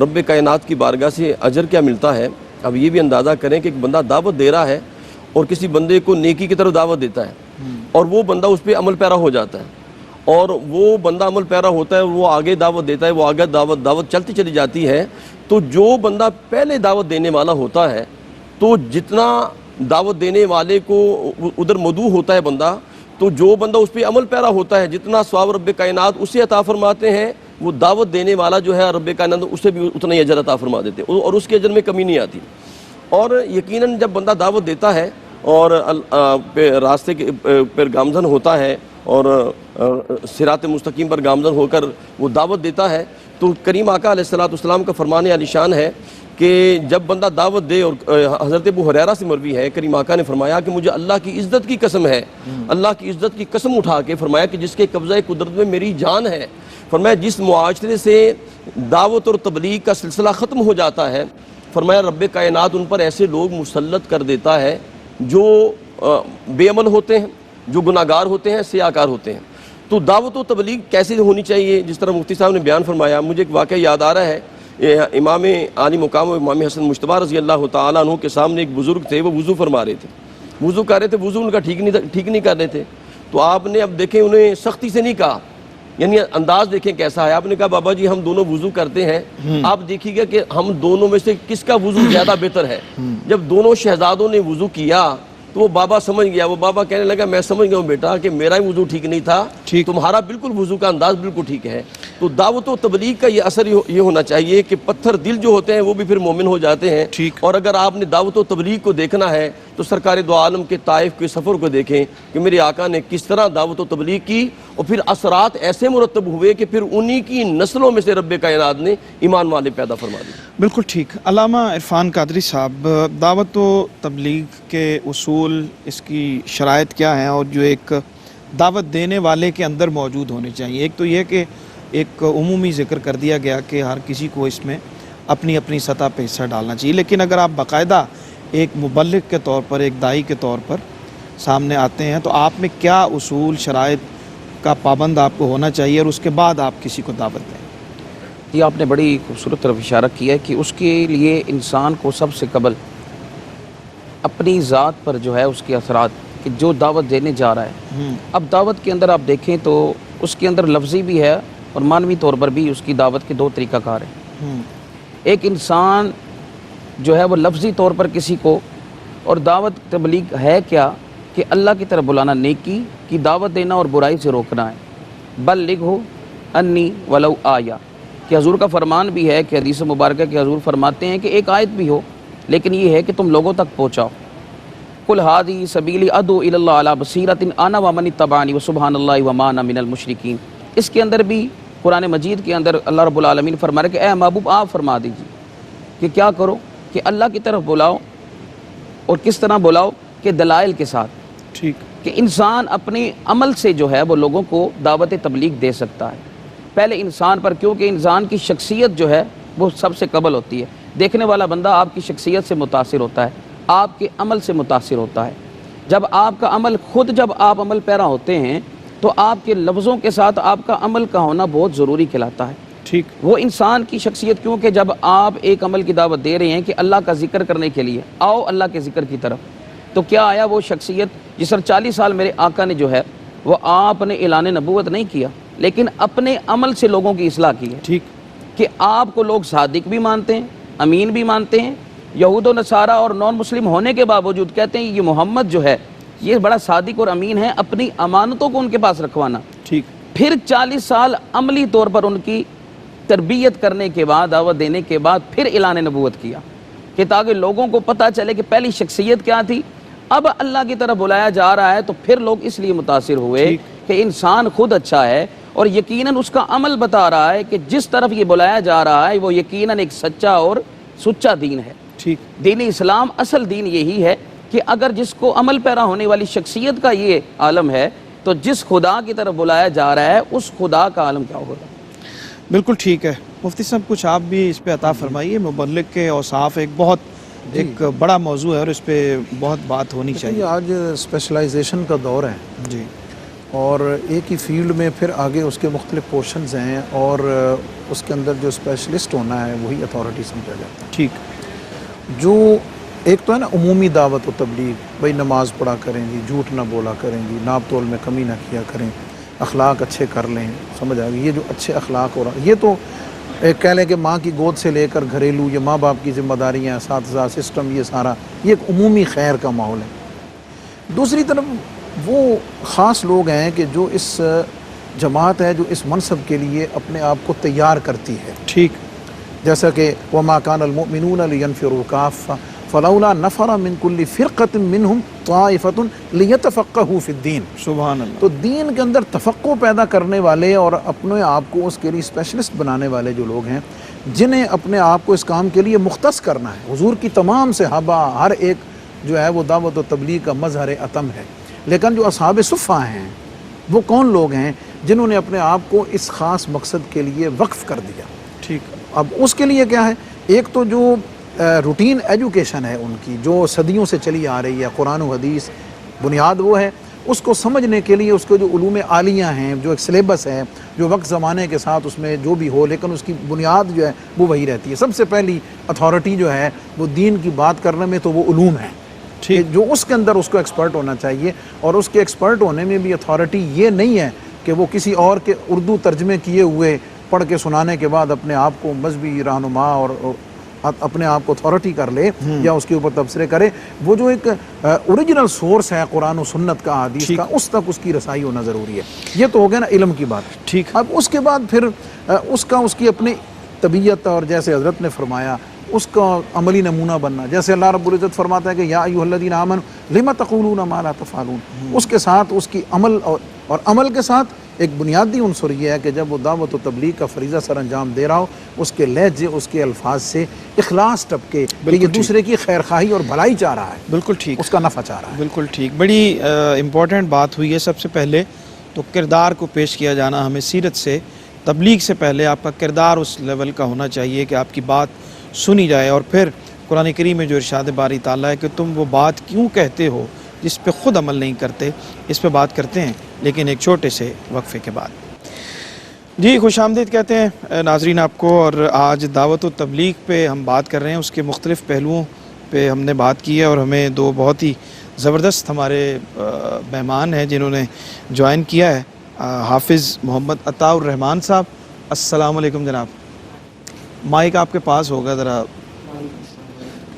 S5: رب کائنات کی بارگاہ سے اجر کیا ملتا ہے. اب یہ بھی اندازہ کریں کہ ایک بندہ دعوت دے رہا ہے اور کسی بندے کو نیکی کی طرف دعوت دیتا ہے اور وہ بندہ اس پہ عمل پیرا ہو جاتا ہے, اور وہ بندہ عمل پیرا ہوتا ہے, وہ آگے دعوت دیتا ہے, وہ آگے دعوت چلتی چلی جاتی ہے. تو جو بندہ پہلے دعوت دینے والا ہوتا ہے تو جتنا دعوت دینے والے کو ادھر مدعو ہوتا ہے بندہ, تو جو بندہ اس پہ عمل پیرا ہوتا ہے جتنا ثواب رب کائنات اسے عطا فرماتے ہیں, وہ دعوت دینے والا جو ہے رب کائنات اسے بھی اتنا ہی اجر عطا فرما دیتے ہیں اور اس کے اجر میں کمی نہیں آتی. اور یقیناً جب بندہ دعوت دیتا ہے اور راستے کے پر گامزن ہوتا ہے اور صراط مستقیم پر گامزن ہو کر وہ دعوت دیتا ہے, تو کریم آقا علیہ السلام کا فرمان عالی شان ہے کہ جب بندہ دعوت دے, اور حضرت ابو ہریرہ سے مروی ہے, کریم آقا نے فرمایا کہ مجھے اللہ کی عزت کی قسم ہے, اللہ کی عزت کی قسم اٹھا کے فرمایا کہ جس کے قبضہ قدرت میں میری جان ہے, فرمایا جس معاشرے سے دعوت اور تبلیغ کا سلسلہ ختم ہو جاتا ہے, فرمایا رب کائنات ان پر ایسے لوگ مسلط کر دیتا ہے جو بے عمل ہوتے ہیں, جو گناہگار ہوتے ہیں سیاہکار ہوتے ہیں. تو دعوت و تبلیغ کیسے ہونی چاہیے؟ جس طرح مفتی صاحب نے بیان فرمایا، مجھے ایک واقعہ یاد آ رہا ہے. امام عالی مقام و امام حسن مجتبی رضی اللہ تعالیٰ عنہ کے سامنے ایک بزرگ تھے، وہ وضو فرما رہے تھے، وضو کر رہے تھے، وضو ان کا ٹھیک نہیں کر رہے تھے. تو آپ نے اب دیکھیں انہیں سختی سے نہیں کہا، یعنی انداز دیکھیں کیسا ہے. آپ نے کہا بابا جی ہم دونوں وضو کرتے ہیں، آپ دیکھیے گا کہ ہم دونوں میں سے کس کا وضو زیادہ بہتر ہے. جب دونوں شہزادوں نے وضو کیا تو وہ بابا سمجھ گیا. وہ بابا کہنے لگا میں سمجھ گیا ہوں بیٹا کہ میرا ہی وضو ٹھیک نہیں تھا، تمہارا بالکل وضو کا انداز بالکل ٹھیک ہے. تو دعوت و تبلیغ کا یہ اثر یہ ہونا چاہیے کہ پتھر دل جو ہوتے ہیں وہ بھی پھر مومن ہو جاتے ہیں. اور اگر آپ نے دعوت و تبلیغ کو دیکھنا ہے تو سرکار دو عالم کے طائف کے سفر کو دیکھیں کہ میرے آقا نے کس طرح دعوت و تبلیغ کی، اور پھر اثرات ایسے مرتب ہوئے کہ پھر انہی کی نسلوں میں سے رب کائنات نے ایمان والے پیدا فرما دیے.
S2: بالکل ٹھیک. علامہ عرفان قادری صاحب، دعوت و تبلیغ کے اصول، اس کی شرائط کیا ہیں اور جو ایک دعوت دینے والے کے اندر موجود ہونے چاہیے؟ ایک تو یہ کہ ایک عمومی ذکر کر دیا گیا کہ ہر کسی کو اس میں اپنی اپنی سطح پہ حصہ ڈالنا چاہیے، لیکن اگر آپ باقاعدہ ایک مبلغ کے طور پر، ایک داعی کے طور پر سامنے آتے ہیں تو آپ میں کیا اصول شرائط کا پابند آپ کو ہونا چاہیے اور اس کے بعد آپ کسی کو دعوت دیں؟
S6: یہ آپ نے بڑی خوبصورت طرف اشارہ کیا ہے کہ اس کے لیے انسان کو سب سے قبل اپنی ذات پر جو ہے اس کے اثرات کہ جو دعوت دینے جا رہا ہے. اب دعوت کے اندر آپ دیکھیں تو اس کے اندر لفظی بھی ہے اور معنوی طور پر بھی اس کی دعوت کے دو طریقہ کار ہیں. ایک انسان جو ہے وہ لفظی طور پر کسی کو، اور دعوت تبلیغ ہے کیا کہ اللہ کی طرف بلانا، نیکی کی دعوت دینا اور برائی سے روکنا ہے. بلغ انی ولو آیا، کہ حضور کا فرمان بھی ہے کہ حدیث مبارکہ کہ حضور فرماتے ہیں کہ ایک آیت بھی ہو لیکن یہ ہے کہ تم لوگوں تک پہنچاؤ. قل ھذی سبیلی ادعو الی اللہ علی بصیرۃ انا ومن اتبعنی وسبحان اللہ وما انا من المشرکین. اس کے اندر بھی قرآن مجید کے اندر اللہ رب العالمین فرما رہے کہ اے محبوب آپ فرما دیجیے کہ کیا کرو کہ اللہ کی طرف بلاؤ، اور کس طرح بلاؤ کہ دلائل کے ساتھ.
S2: ٹھیک
S6: کہ انسان اپنے عمل سے جو ہے وہ لوگوں کو دعوت تبلیغ دے سکتا ہے. پہلے انسان پر، کیونکہ انسان کی شخصیت جو ہے وہ سب سے قبل ہوتی ہے. دیکھنے والا بندہ آپ کی شخصیت سے متاثر ہوتا ہے، آپ کے عمل سے متاثر ہوتا ہے. جب آپ کا عمل خود، جب آپ عمل پیرا ہوتے ہیں تو آپ کے لفظوں کے ساتھ آپ کا عمل کا ہونا بہت ضروری کہلاتا ہے.
S2: ٹھیک.
S6: وہ انسان کی شخصیت، کیونکہ جب آپ ایک عمل کی دعوت دے رہے ہیں کہ اللہ کا ذکر کرنے کے لیے آؤ اللہ کے ذکر کی طرف، تو کیا آیا وہ شخصیت جس پر 40 سال میرے آقا نے جو ہے وہ آپ نے اعلان نبوت نہیں کیا لیکن اپنے عمل سے لوگوں کی اصلاح کی ہے.
S2: ٹھیک.
S6: کہ آپ کو لوگ صادق بھی مانتے ہیں، امین بھی مانتے ہیں. یہود و نصارہ اور نان مسلم ہونے کے باوجود کہتے ہیں یہ محمد جو ہے یہ بڑا صادق اور امین ہے، اپنی امانتوں کو ان کے پاس رکھوانا.
S2: ٹھیک.
S6: پھر 40 سال عملی طور پر ان کی تربیت کرنے کے بعد، دعوت دینے کے بعد پھر اعلان نبوت کیا کہ تاکہ لوگوں کو پتہ چلے کہ پہلی شخصیت کیا تھی، اب اللہ کی طرف بلایا جا رہا ہے. تو پھر لوگ اس لیے متاثر ہوئے کہ انسان خود اچھا ہے اور یقیناً اس کا عمل بتا رہا ہے کہ جس طرف یہ بلایا جا رہا ہے وہ یقیناً ایک سچا اور سچا دین ہے.
S2: ٹھیک.
S6: دین اسلام اصل دین یہی ہے کہ اگر جس کو عمل پیرا ہونے والی شخصیت کا یہ عالم ہے تو جس خدا کی طرف بلایا جا رہا ہے اس خدا کا عالم کیا ہوگا.
S2: بالکل ٹھیک ہے. مفتی صاحب کچھ آپ بھی اس پہ عطا فرمائیے. مبلغ کے اوصاف ایک بہت ایک بڑا موضوع ہے اور اس پہ بہت بات ہونی چاہیے.
S4: آج اسپیشلائزیشن کا دور ہے
S2: جی،
S4: اور ایک ہی فیلڈ میں پھر آگے اس کے مختلف پورشنز ہیں اور اس کے اندر جو اسپیشلسٹ ہونا ہے وہی اتھارٹی سمجھا جاتا ہے.
S2: ٹھیک.
S4: جو ایک تو ہے نا عمومی دعوت و تبلیغ، بھائی نماز پڑھا کریں جی، جھوٹ نہ بولا کریں جی، ناپ تول میں کمی نہ کیا کریں، اخلاق اچھے کر لیں، سمجھ آئے گی. یہ جو اچھے اخلاق ہو رہا یہ تو ایک کہہ لیں کہ ماں کی گود سے لے کر گھریلو یہ ماں باپ کی ذمہ داریاں، اساتذہ، سسٹم، یہ سارا یہ ایک عمومی خیر کا ماحول ہے. دوسری طرف وہ خاص لوگ ہیں کہ جو اس جماعت ہے جو اس منصب کے لیے اپنے آپ کو تیار کرتی ہے.
S2: ٹھیک.
S4: جیسا کہ وَمَا كَانَ الْمُؤْمِنُونَ لِيَنْفِرُوا كَافَّةً فَلَوْلَا نَفَرَ مِنْ كُلِّ فِرْقَةٍ مِّنْهُمْ طَائِفَةٌ لِيَتَفَقَّهُوا فِي الدِّينِ.
S2: سبحان اللہ.
S4: تو دین کے اندر تفقع پیدا کرنے والے اور اپنے آپ کو اس کے لیے اسپیشلسٹ بنانے والے جو لوگ ہیں جنہیں اپنے آپ کو اس کام کے لیے مختص کرنا ہے. حضور کی تمام صحابہ ہر ایک جو ہے وہ دعوت و تبلیغ کا مظہر اتم ہے. لیکن جو اصحاب صفہ ہیں وہ کون لوگ ہیں جنہوں نے اپنے آپ کو اس خاص مقصد کے لیے وقف کر دیا.
S2: ٹھیک.
S4: اب اس کے لیے کیا ہے، ایک تو جو روٹین ایجوکیشن ہے ان کی جو صدیوں سے چلی آ رہی ہے، قرآن و حدیث بنیاد وہ ہے. اس کو سمجھنے کے لیے اس کو جو علوم عالیہ ہیں، جو ایک سلیبس ہے، جو وقت زمانے کے ساتھ اس میں جو بھی ہو، لیکن اس کی بنیاد جو ہے وہ وہی رہتی ہے۔ سب سے پہلی اتھارٹی جو ہے وہ دین کی بات کرنے میں تو وہ علوم ہے، کہ جو اس کے اندر اس کو ایکسپرٹ ہونا چاہیے، اور اس کے ایکسپرٹ ہونے میں بھی اتھارٹی یہ نہیں ہے کہ وہ کسی اور کے اردو ترجمے کیے ہوئے پڑھ کے سنانے کے بعد اپنے آپ کو مذہبی رہنما اور اپنے آپ کو اتھارٹی کر لے یا اس کے اوپر تبصرے کرے۔ وہ جو ایک اوریجنل سورس ہے قرآن و سنت کا، حدیث کا، اس تک اس کی رسائی ہونا ضروری ہے۔ یہ تو ہو گیا نا علم کی بات۔
S2: ٹھیک۔
S4: اب اس کے بعد پھر اس کی اپنی طبیعت، اور جیسے حضرت نے فرمایا اس کا عملی نمونہ بننا، جیسے اللہ رب العزت فرماتا ہے کہ یا ایھا الذین آمنوا لم تقولون ما لا تفعلون، اس کے ساتھ اس کی عمل اور عمل کے ساتھ ایک بنیادی عنصر یہ ہے کہ جب وہ دعوت و تبلیغ کا فریضہ سر انجام دے رہا ہو، اس کے لہجے، اس کے الفاظ سے اخلاص ٹپکے کہ یہ دوسرے کی خیر خواہی اور بھلائی چاہ رہا ہے،
S2: بالکل ٹھیک،
S4: اس کا نفع چاہ رہا ہے۔
S2: بالکل ٹھیک۔ بڑی امپورٹنٹ بات ہوئی ہے۔ سب سے پہلے تو کردار کو پیش کیا جانا، ہمیں سیرت سے، تبلیغ سے پہلے آپ کا کردار اس لیول کا ہونا چاہیے کہ آپ کی بات سنی جائے، اور پھر قرآن کریم میں جو ارشاد باری تعالیٰ ہے کہ تم وہ بات کیوں کہتے ہو جس پہ خود عمل نہیں کرتے، اس پہ بات کرتے ہیں لیکن ایک چھوٹے سے وقفے کے بعد۔ جی خوش آمدید کہتے ہیں ناظرین آپ کو، اور آج دعوت و تبلیغ پہ ہم بات کر رہے ہیں، اس کے مختلف پہلوؤں پہ ہم نے بات کی ہے، اور ہمیں دو بہت ہی زبردست ہمارے مہمان ہیں جنہوں نے جوائن کیا ہے۔ حافظ محمد عطاء الرحمان صاحب، السلام علیکم جناب، مائک آپ کے پاس ہوگا ذرا،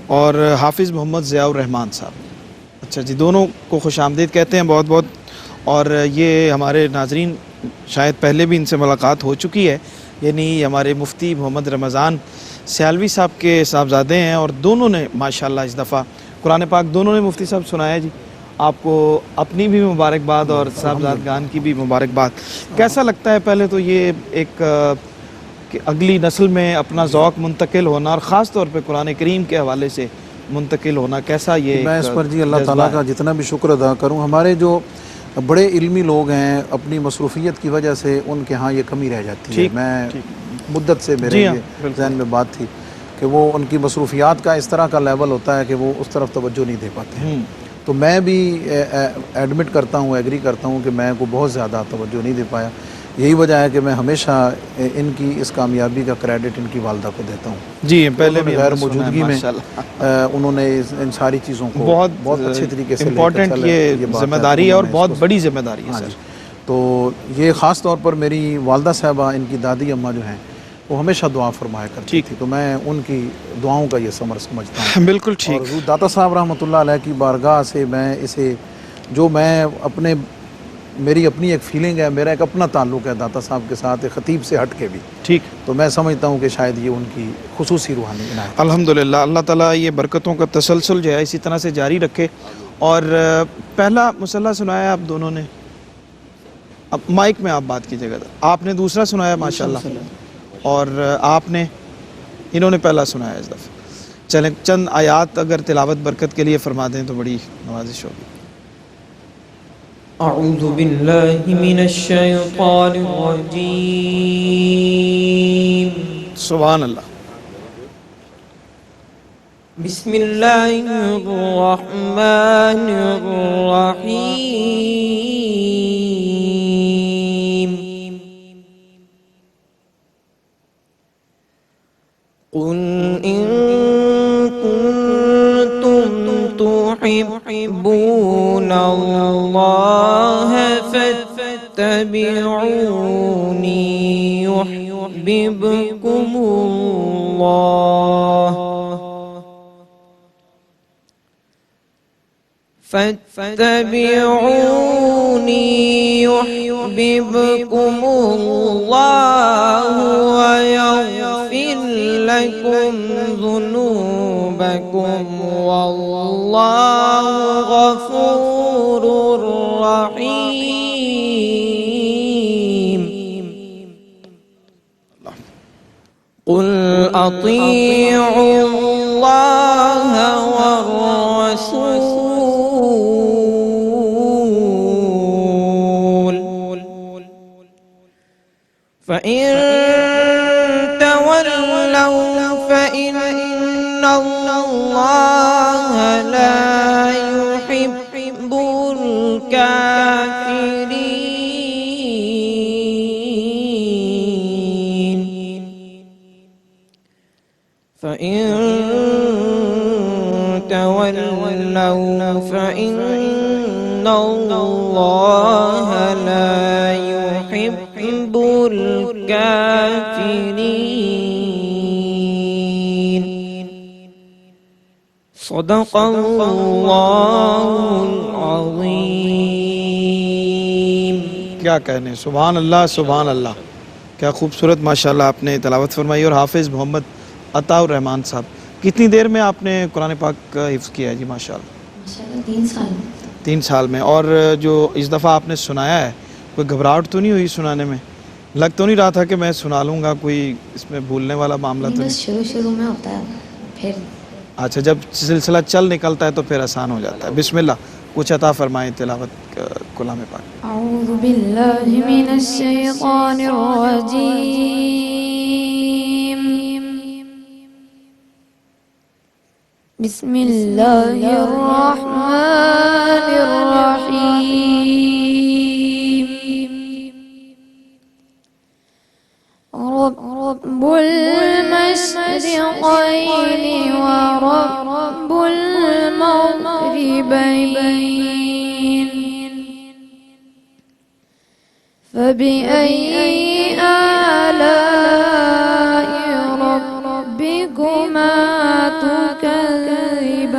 S2: اور حافظ محمد ضیاء الرحمان صاحب۔ اچھا جی، دونوں کو خوش آمدید کہتے ہیں بہت بہت، اور یہ ہمارے ناظرین شاید پہلے بھی ان سے ملاقات ہو چکی ہے، یعنی ہمارے مفتی محمد رمضان سیالوی صاحب کے صاحبزادے ہیں، اور دونوں نے ماشاءاللہ اس دفعہ قرآن پاک دونوں نے مفتی صاحب سنایا۔ جی آپ کو اپنی بھی مبارکباد اور صاحبزادگان کی بھی مبارکباد۔ کیسا لگتا ہے پہلے تو یہ ایک کہ اگلی نسل میں اپنا ذوق منتقل ہونا، اور خاص طور پہ قرآن کریم کے حوالے سے منتقل ہونا، کیسا یہ؟
S4: میں اس پر جی اللہ تعالیٰ کا جتنا بھی شکر ادا کروں، ہمارے جو بڑے علمی لوگ ہیں اپنی مصروفیت کی وجہ سے ان کے ہاں یہ کمی رہ جاتی ہے۔ میں مدت سے میرے یہ ذہن میں بات تھی کہ وہ ان کی مصروفیات کا اس طرح کا لیول ہوتا ہے کہ وہ اس طرف توجہ نہیں دے پاتے ہیں، تو میں بھی ایڈمٹ کرتا ہوں، ایگری کرتا ہوں کہ میں کو بہت زیادہ توجہ نہیں دے پایا۔ یہی وجہ ہے کہ میں ہمیشہ ان کی اس کامیابی کا کریڈٹ ان کی والدہ کو دیتا ہوں۔
S2: جی پہلے بھی
S4: غیر موجودگی میں انہوں نے ان ساری چیزوں کو بہت اچھے طریقے سے
S2: امپورٹنٹ یہ ذمہ داری ہے، اور بہت بڑی ذمہ داری ہے سر۔
S4: تو یہ خاص طور پر میری والدہ صاحبہ، ان کی دادی اماں جو ہیں، وہ ہمیشہ دعا فرمایا کرتی تھی، تو میں ان کی دعاؤں کا یہ ثمر سمجھتا ہوں۔
S2: بالکل ٹھیک۔
S4: اور حضور داتا صاحب رحمۃ اللہ علیہ کی بارگاہ سے میں اسے، جو میں اپنے، میری اپنی ایک فیلنگ ہے، میرا ایک اپنا تعلق ہے داتا صاحب کے ساتھ، ایک خطیب سے ہٹ کے بھی،
S2: ٹھیک،
S4: تو میں سمجھتا ہوں کہ شاید یہ ان کی خصوصی روحانی عنایت ہے۔
S2: الحمدللہ، اللہ تعالیٰ یہ برکتوں کا تسلسل جو ہے اسی طرح سے جاری رکھے۔ اور پہلا مصلح سنایا آپ دونوں نے، اب مائک میں آپ بات کیجیے گا، آپ نے دوسرا سنایا ماشاءاللہ، اور آپ نے، انہوں نے پہلا سنایا اس دفعہ۔ چلیں چند آیات اگر تلاوت برکت کے لیے فرما دیں تو بڑی نوازش ہوگی۔
S8: اعوذ باللہ من الشیطان الرجیم،
S2: سبحان اللہ۔
S8: بسم اللہ الرحمن الرحیم، قل ان کنتم تحبون اللہ فاتبعونی یحببکم اللہ، فاتبعونی یحببکم اللہ ویغفر لکم ذنوبکم واللہ غفور رحیم۔ قل اطیعوا اللہ والرسول فإن تولوا فإن اللہ لا يحب الكافرین۔ فإن تولوا فإن الله لا يحب الكافرين صدق الله العظيم.
S2: کیا کہنے، سبحان اللہ سبحان اللہ، کیا خوبصورت ماشاءاللہ آپ نے تلاوت فرمائی. اور حافظ محمد عطا الرحمان صاحب، کتنی دیر میں آپ نے قرآن پاک کا حفظ کیا ہے جی؟ ماشاءاللہ 3 سال میں. اور جو اس دفعہ آپ نے سنایا ہے، کوئی گھبراہٹ تو نہیں ہوئی سنانے میں؟ لگ تو نہیں رہا تھا کہ میں سنا لوں گا، کوئی اس میں بھولنے والا معاملہ تو نہیں؟
S9: شروع میں ہوتا ہے پھر.
S2: اچھا، جب سلسلہ چل نکلتا ہے تو پھر آسان ہو جاتا ہے. بسم اللہ، کچھ عطا فرمائیں تلاوت کلام پاک.
S9: اعوذ باللہ من الشیطان الرجیم. بسم اللہ الرحمن الرحیم. رب المشرقین ورب المغربین فبأي آلاء ربكما تكذبان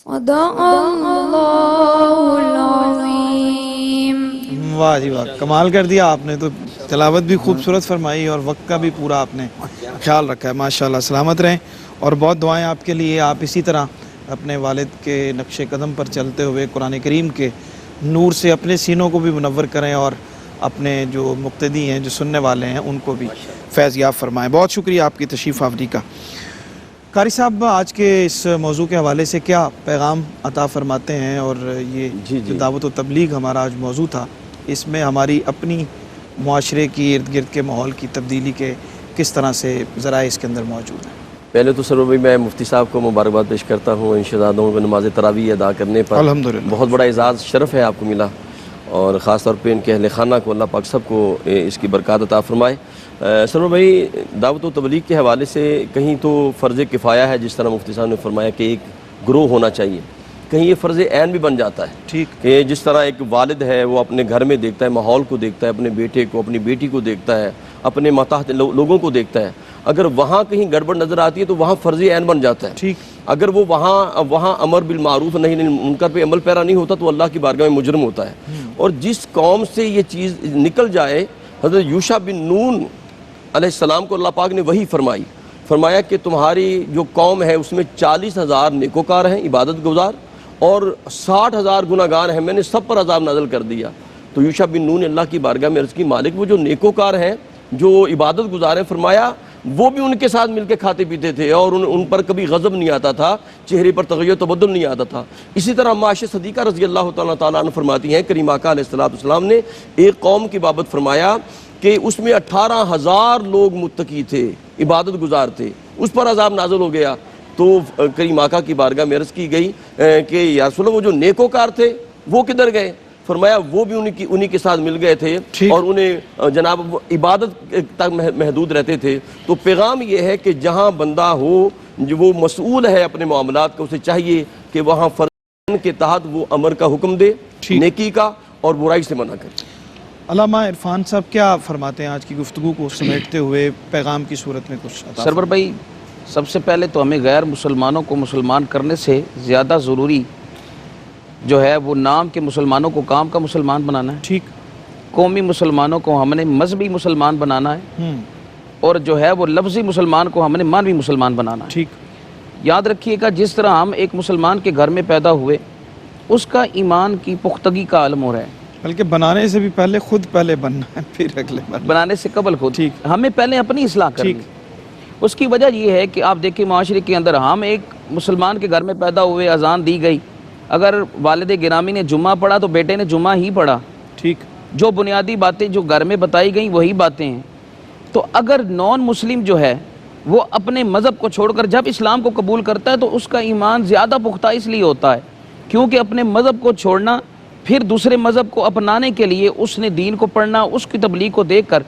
S9: صدق اللہ العظیم.
S2: واہ جی واہ، کمال کر دیا آپ نے. تو تلاوت بھی خوبصورت فرمائی اور وقت کا بھی پورا آپ نے خیال رکھا ہے. ماشاءاللہ، سلامت رہیں اور بہت دعائیں آپ کے لیے. آپ اسی طرح اپنے والد کے نقش قدم پر چلتے ہوئے قرآن کریم کے نور سے اپنے سینوں کو بھی منور کریں اور اپنے جو مقتدی ہیں، جو سننے والے ہیں، ان کو بھی فیض یاب فرمائیں. بہت شکریہ آپ کی تشریف آوری کا. قاری صاحب، آج کے اس موضوع کے حوالے سے کیا پیغام عطا فرماتے ہیں؟ اور یہ جو دعوت و تبلیغ ہمارا آج موضوع تھا، اس میں ہماری اپنی معاشرے کی ارد گرد کے ماحول کی تبدیلی کے کس طرح سے ذرائع اس کے اندر موجود ہیں؟
S5: پہلے تو سر میں مفتی صاحب کو مبارکباد پیش کرتا ہوں ان شہزادوں کو نماز تراویح ادا کرنے پر.
S2: الحمدللہ
S5: بہت بڑا اعزاز شرف ہے آپ کو ملا، اور خاص طور پہ ان کے اہل خانہ کو اللہ پاک سب کو اس کی برکات عطا فرمائے. سر بھائی، دعوت و تبلیغ کے حوالے سے کہیں تو فرض کفایہ ہے، جس طرح مفتی صاحب نے فرمایا کہ ایک گروہ ہونا چاہیے، کہیں یہ فرض عین بھی بن جاتا ہے.
S2: ٹھیک
S5: کہ جس طرح ایک والد ہے وہ اپنے گھر میں دیکھتا ہے، ماحول کو دیکھتا ہے، اپنے بیٹے کو، اپنی بیٹی کو دیکھتا ہے، اپنے ماتحت لوگوں کو دیکھتا ہے. اگر وہاں کہیں گڑبڑ نظر آتی ہے تو وہاں فرض عین بن جاتا ہے.
S2: ٹھیک.
S5: اگر وہ وہاں امر بالمعروف نہیں منکر پہ عمل پیرا نہیں ہوتا تو اللہ کی بارگاہ میں مجرم ہوتا ہے. اور جس قوم سے یہ چیز نکل جائے، حضرت یوشع بن نون علیہ السلام کو اللہ پاک نے وحی فرمایا کہ تمہاری جو قوم ہے اس میں 40,000 نیکوکار ہیں، عبادت گزار، اور 60,000 گناہگار ہیں، میں نے سب پر عذاب نازل کر دیا. تو یوشع بن نون نے اللہ کی بارگاہ میں عرض کی، مالک وہ جو نیکوکار ہیں، جو عبادت گزار ہیں، فرمایا وہ بھی ان کے ساتھ مل کے کھاتے پیتے تھے اور ان پر کبھی غضب نہیں آتا تھا، چہرے پر تغیر تبدل نہیں آتا تھا. اسی طرح عائشہ صدیقہ رضی اللہ تعالیٰ عنہ فرماتی ہیں، کریم آقا علیہ السلام نے ایک قوم کی بابت فرمایا کہ اس میں 18,000 لوگ متقی تھے، عبادت گزار تھے، اس پر عذاب نازل ہو گیا. تو کریم آقا کی بارگاہ میں عرض کی گئی کہ یا رسول اللہ وہ جو نیکوکار تھے وہ کدھر گئے؟ فرمایا وہ بھی انہی کے ساتھ مل گئے تھے اور انہیں جناب عبادت تک محدود رہتے تھے. تو پیغام یہ ہے کہ جہاں بندہ ہو جو وہ مسئول ہے اپنے معاملات کا، اسے چاہیے کہ وہاں فرض کے تحت وہ امر کا حکم دے، نیکی کا، اور برائی سے منع کرے.
S2: علامہ عرفان صاحب کیا فرماتے ہیں آج کی گفتگو کو سمیٹتے ہوئے پیغام کی صورت میں کچھ عطا؟
S6: سرور بھائی، سب سے پہلے تو ہمیں غیر مسلمانوں کو مسلمان کرنے سے زیادہ ضروری جو ہے وہ نام کے مسلمانوں کو کام کا مسلمان بنانا ہے.
S2: ٹھیک.
S6: قومی مسلمانوں کو ہم نے مذہبی مسلمان بنانا ہے، اور جو ہے وہ لفظی مسلمان کو ہم نے مانوی مسلمان بنانا ہے.
S2: ٹھیک.
S6: یاد رکھیے گا، جس طرح ہم ایک مسلمان کے گھر میں پیدا ہوئے، اس کا ایمان کی پختگی کا عالم ہو رہا ہے.
S2: بلکہ بنانے سے بھی پہلے خود پہلے بننا ہے، پھر اگلے
S6: بنانے سے قبل خود.
S2: ٹھیک.
S6: ہمیں پہلے اپنی اصلاح کرنی. اس کی وجہ یہ ہے کہ آپ دیکھیں معاشرے کے اندر ہم ایک مسلمان کے گھر میں پیدا ہوئے، اذان دی گئی، اگر والد گرامی نے جمعہ پڑھا تو بیٹے نے جمعہ ہی پڑھا.
S2: ٹھیک.
S6: جو بنیادی باتیں جو گھر میں بتائی گئیں وہی باتیں ہیں. تو اگر نان مسلم جو ہے وہ اپنے مذہب کو چھوڑ کر جب اسلام کو قبول کرتا ہے تو اس کا ایمان زیادہ پختہ اس لیے ہوتا ہے کیونکہ اپنے مذہب کو چھوڑنا، پھر دوسرے مذہب کو اپنانے کے لیے اس نے دین کو پڑھنا، اس کی تبلیغ کو دیکھ کر،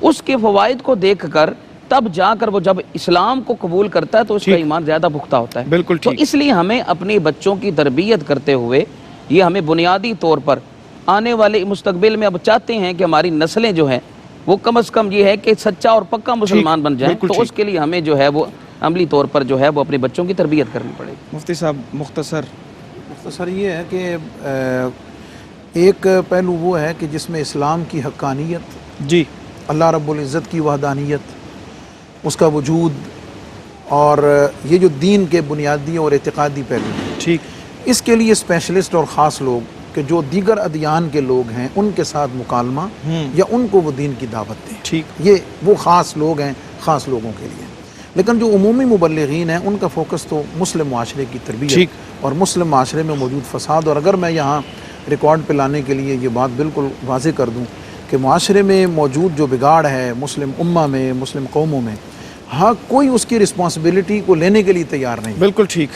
S6: اس کے فوائد کو دیکھ کر تب جا کر وہ جب اسلام کو قبول کرتا ہے تو اس کا ایمان زیادہ پختہ ہوتا ہے.
S2: بالکل
S6: تو
S2: ٹھیک.
S6: اس لیے ہمیں اپنی بچوں کی تربیت کرتے ہوئے یہ ہمیں بنیادی طور پر آنے والے مستقبل میں اب چاہتے ہیں کہ ہماری نسلیں جو ہیں وہ کم از کم یہ ہے کہ سچا اور پکا مسلمان بن جائیں, تو اس کے لیے ہمیں جو ہے وہ عملی طور پر جو ہے وہ اپنے بچوں کی تربیت کرنی پڑے گی.
S2: مفتی صاحب مختصر
S4: یہ ہے کہ ایک پہلو وہ ہے کہ جس میں اسلام کی حقانیت,
S2: جی,
S4: اللہ رب العزت کی وحدانیت, اس کا وجود, اور یہ جو دین کے بنیادی اور اعتقادی پہلو ہیں,
S2: ٹھیک,
S4: اس کے لیے اسپیشلسٹ اور خاص لوگ کہ جو دیگر ادیان کے لوگ ہیں ان کے ساتھ مکالمہ یا ان کو وہ دین کی دعوت دیں,
S2: ٹھیک,
S4: یہ وہ خاص لوگ ہیں خاص لوگوں کے لیے. لیکن جو عمومی مبلغین ہیں ان کا فوکس تو مسلم معاشرے کی تربیت اور مسلم معاشرے میں موجود فساد. اور اگر میں یہاں ریکارڈ پہ لانے کے لیے یہ بات بالکل واضح کر دوں کہ معاشرے میں موجود جو بگاڑ ہے مسلم امہ میں, مسلم قوموں میں, ہاں کوئی اس کی رسپانسبلٹی کو لینے کے لیے تیار نہیں.
S2: بالکل ٹھیک,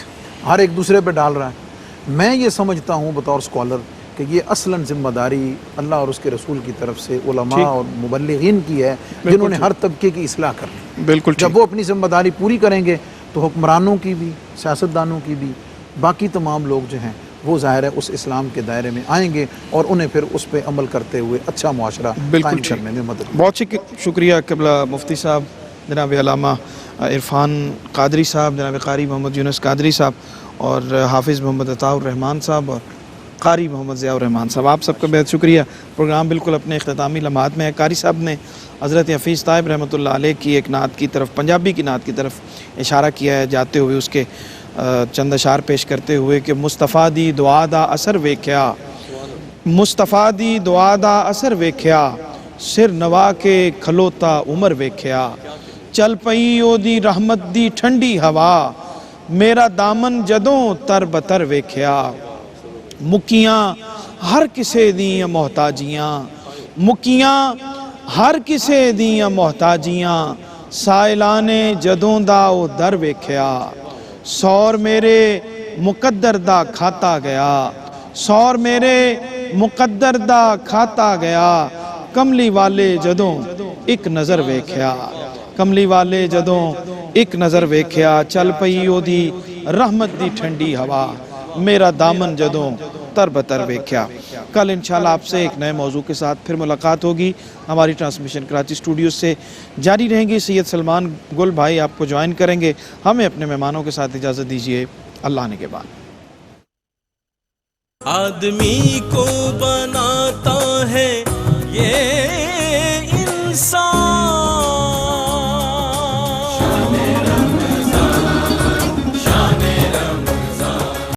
S4: ہر ایک دوسرے پہ ڈال رہا ہے. میں یہ سمجھتا ہوں بطور اسکالر کہ یہ اصلاً ذمہ داری اللہ اور اس کے رسول کی طرف سے علماء اور مبلغین کی ہے جنہوں نے ہر طبقے کی اصلاح کرنی.
S2: بالکل
S4: جب وہ اپنی ذمہ داری پوری کریں گے تو حکمرانوں کی بھی, سیاستدانوں کی بھی, باقی تمام لوگ جو ہیں وہ ظاہر ہے اس اسلام کے دائرے میں آئیں گے اور انہیں پھر اس پہ عمل کرتے ہوئے اچھا معاشرہ قائم کرنے میں مدد.
S2: بہت شکریہ قبلہ مفتی صاحب جناب علامہ عرفان قادری صاحب, جناب قاری محمد یونس قادری صاحب اور حافظ محمد عطاء الرحمان صاحب اور قاری محمد ضیاء الرحمان صاحب, آپ سب کا بہت شکریہ. پروگرام بالکل اپنے اختتامی لمحات میں ہے. قاری صاحب نے حضرت حفیظ طائب رحمۃ اللہ علیہ کی ایک نعت کی طرف, پنجابی کی نعت کی طرف اشارہ کیا ہے جاتے ہوئے, اس کے چند اشعار پیش کرتے ہوئے کہ مصطفیٰ دی دعا دا اثر ویکھیا, مصطفیٰ دی دعا دا اثر ویکھیا, سر نوا کے کھلوتا عمر ویکھیا, چل پئی او دی رحمت دی ٹھنڈی ہوا, میرا دامن جدوں تر بتر ویکھیا, مکیاں ہر کسے دیاں محتاجیاں, مکیاں ہر کسے دیاں محتاجیاں, سائلانے جدوں دا او در ویکھیا, سور میرے مقدر دا کھاتا گیا, سور میرے مقدر دا کھاتا گیا, کملی والے جدوں ایک نظر ویکھیا, کملی والے جدوں ایک نظر ویکھیا, چل پئی او دی رحمت دی ٹھنڈی ہوا, میرا دامن جدوں تر بتر ویکھیا. کل انشاءاللہ آپ سے ایک نئے موضوع کے ساتھ پھر ملاقات ہوگی. ہماری ٹرانسمیشن کراچی اسٹوڈیو سے جاری رہیں گی. سید سلمان گل بھائی آپ کو جوائن کریں گے. ہمیں اپنے مہمانوں کے ساتھ اجازت دیجیے. اللہ نے کے بعد.
S1: آدمی کو بناتا ہے یہ انسان.